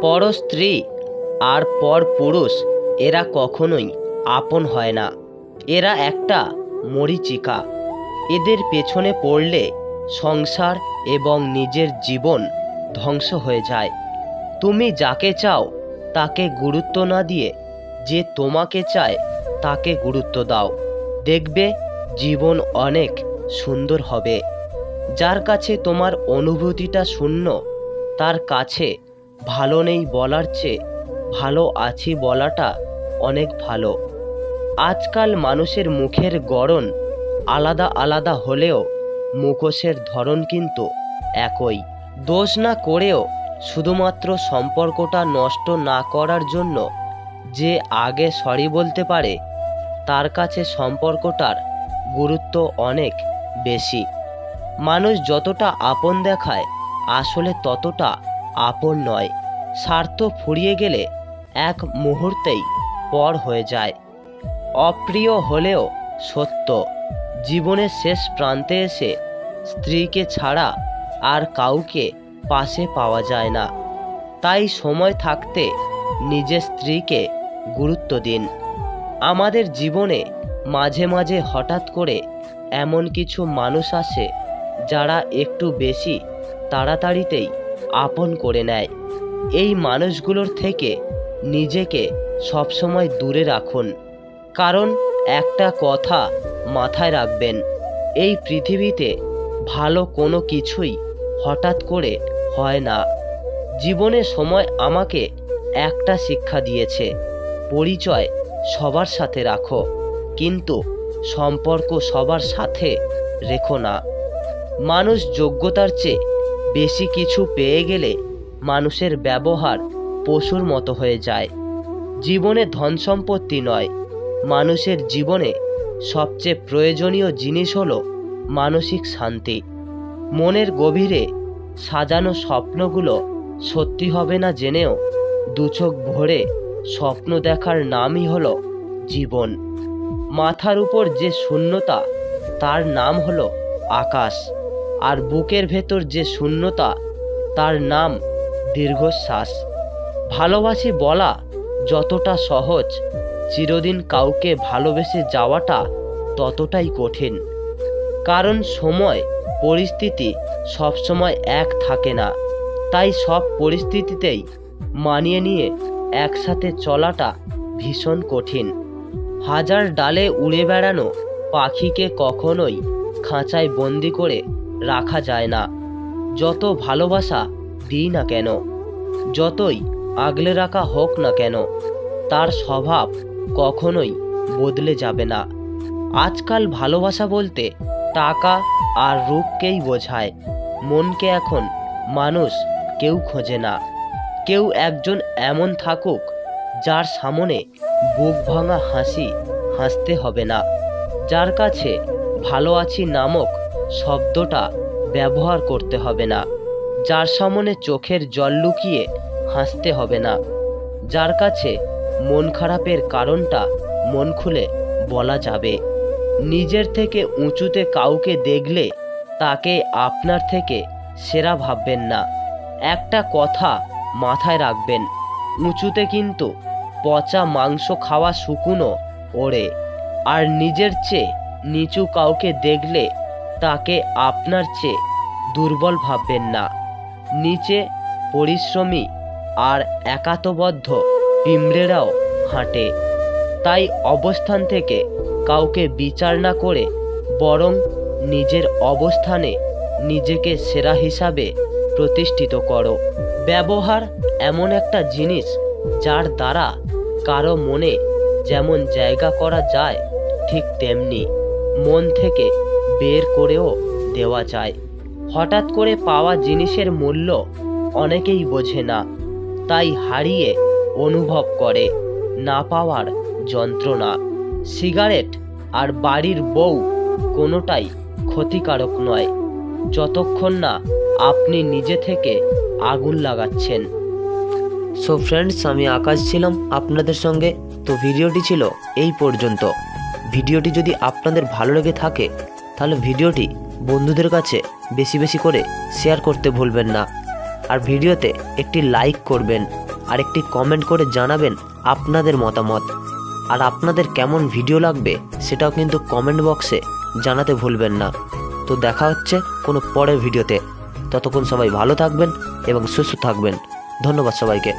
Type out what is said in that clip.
পর স্ত্রী আর পর পুরুষ এরা কখনোই আপন হয় না। এরা একটা মরীচিকা। এদের পেছনে পড়লে সংসার এবং নিজের জীবন ধ্বংস হয়ে যায়। তুমি যাকে চাও তাকে গুরুত্ব না দিয়ে যে তোমাকে চায় তাকে গুরুত্ব দাও, দেখবে জীবন অনেক সুন্দর হবে। যার কাছে তোমার অনুভূতিটা শূন্য, তার কাছে ভালো নেই বলার চেয়ে ভালো আছি বলাটা অনেক ভালো। আজকাল মানুষের মুখের গড়ন আলাদা আলাদা হলেও মুখোশের ধরন কিন্তু একই। দোষ না করেও শুধুমাত্র সম্পর্কটা নষ্ট না করার জন্য যে আগে সরি বলতে পারে, তার কাছে সম্পর্কটার গুরুত্ব অনেক বেশি। মানুষ যতটা আপন দেখায় আসলে ততটা আপন নয়। স্বার্থ ফুরিয়ে গেলে এক মুহূর্তেই পর হয়ে যায়। অপ্রিয় হলেও সত্য, জীবনের শেষ প্রান্তে এসে স্ত্রীকে ছাড়া আর কাউকে পাশে পাওয়া যায় না। তাই সময় থাকতে নিজের স্ত্রীকে গুরুত্ব দিন। আমাদের জীবনে মাঝে মাঝে হঠাৎ করে এমন কিছু মানুষ আসে যারা একটু বেশি তাড়াতাড়িতেই আপন করে নেয়। এই মানুষগুলোর থেকে নিজেকে সবসময় দূরে রাখুন। কারণ একটা কথা মাথায় রাখবেন, এই পৃথিবীতে ভালো কোনো কিছুই হঠাৎ করে হয় না। জীবনের সময় আমাকে একটা শিক্ষা দিয়েছে, পরিচয় সবার সাথে রাখো, কিন্তু সম্পর্ক সবার সাথে রেখো না। মানুষ যোগ্যতার চেয়ে বেশি কিছু পেয়ে গেলে মানুষের ব্যবহার পশুর মতো হয়ে যায়। জীবনে ধন সম্পত্তি নয়, মানুষের জীবনে সবচেয়ে প্রয়োজনীয় জিনিস হলো মানসিক শান্তি। মনের গভীরে সাজানো স্বপ্নগুলো সত্যি হবে না জেনেও দুচোখ ভরে স্বপ্ন দেখার নামই হলো জীবন। মাথার উপর যে শূন্যতা তার নাম হলো আকাশ, আর বুকের ভেতর যে শূন্যতা তার নাম দীর্ঘশ্বাস। ভালোবাসি বলা যতটা সহজ, চিরদিন কাউকে ভালোবেসে যাওয়াটা ততটাই কঠিন। কারণ সময় পরিস্থিতি সবসময় এক থাকে না, তাই সব পরিস্থিতিতেই মানিয়ে নিয়ে একসাথে চলাটা ভীষণ কঠিন। হাজার ডালে উড়ে বেড়ানো পাখিকে কখনোই খাঁচায় বন্দি করে রাখা যায় না। যত ভালোবাসা দিই না কেন, যতই আগলে রাখা হোক না কেন, তার স্বভাব কখনোই বদলে যাবে না। আজকাল ভালোবাসা বলতে টাকা আর রূপকেই বোঝায়। মনকে এখন মানুষ কেউ খোঁজে না। কেউ একজন এমন থাকুক যার সামনে বুক ভাঙা হাসি হাসতে হবে না, যার কাছে ভালো আছি নামক শব্দটা ব্যবহার করতে হবে না, যার সামনে চোখের জল লুকিয়ে হাসতে হবে না, যার কাছে মন খারাপের কারণটা মন খুলে বলা যাবে। নিজের থেকে উঁচুতে কাউকে দেখলে তাকে আপনার থেকে সেরা ভাববেন না। একটা কথা মাথায় রাখবেন, উঁচুতে কিন্তু পচা মাংস খাওয়া শুকনো ওড়ে। আর নিজের চেয়ে নিচু কাউকে দেখলে তাকে আপনার চেয়ে দুর্বল ভাববেন না। নিচে পরিশ্রমী আর একাতবদ্ধ পিঁমড়েরাও হাঁটে। তাই অবস্থান থেকে কাউকে বিচার না করে বরং নিজের অবস্থানে নিজেকে সেরা হিসাবে প্রতিষ্ঠিত করো। ব্যবহার এমন একটা জিনিস যার দ্বারা কারো মনে যেমন জায়গা করা যায়, ঠিক তেমনি মন থেকে বের করেও দেওয়া যায়। হঠাৎ করে পাওয়া জিনিসের মূল্য অনেকেই বোঝে না, তাই হারিয়ে অনুভব করে না পাওয়ার যন্ত্রণা। সিগারেট আর বাড়ির বউ কোনোটাই ক্ষতিকারক নয়, যতক্ষণ না আপনি নিজে থেকে আগুন লাগাচ্ছেন। সো ফ্রেন্ডস, আমি আকাশ ছিলাম আপনাদের সঙ্গে। তো ভিডিওটি ছিল এই পর্যন্ত। ভিডিওটি যদি আপনাদের ভালো লেগে থাকে তাহলে ভিডিওটি বন্ধুদের কাছে বেশি বেশি করে শেয়ার করতে ভুলবেন না, আর ভিডিওতে একটি লাইক করবেন। আর একটি কমেন্ট করে জানাবেন আপনাদের মতামত। আর আপনাদের কেমন ভিডিও লাগবে সেটাও কিন্তু কমেন্ট বক্সে জানাতে ভুলবেন না। তো দেখা হচ্ছে কোনো পরের ভিডিওতে। ততক্ষণ সবাই ভালো থাকবেন এবং সুস্থ থাকবেন। ধন্যবাদ সবাইকে।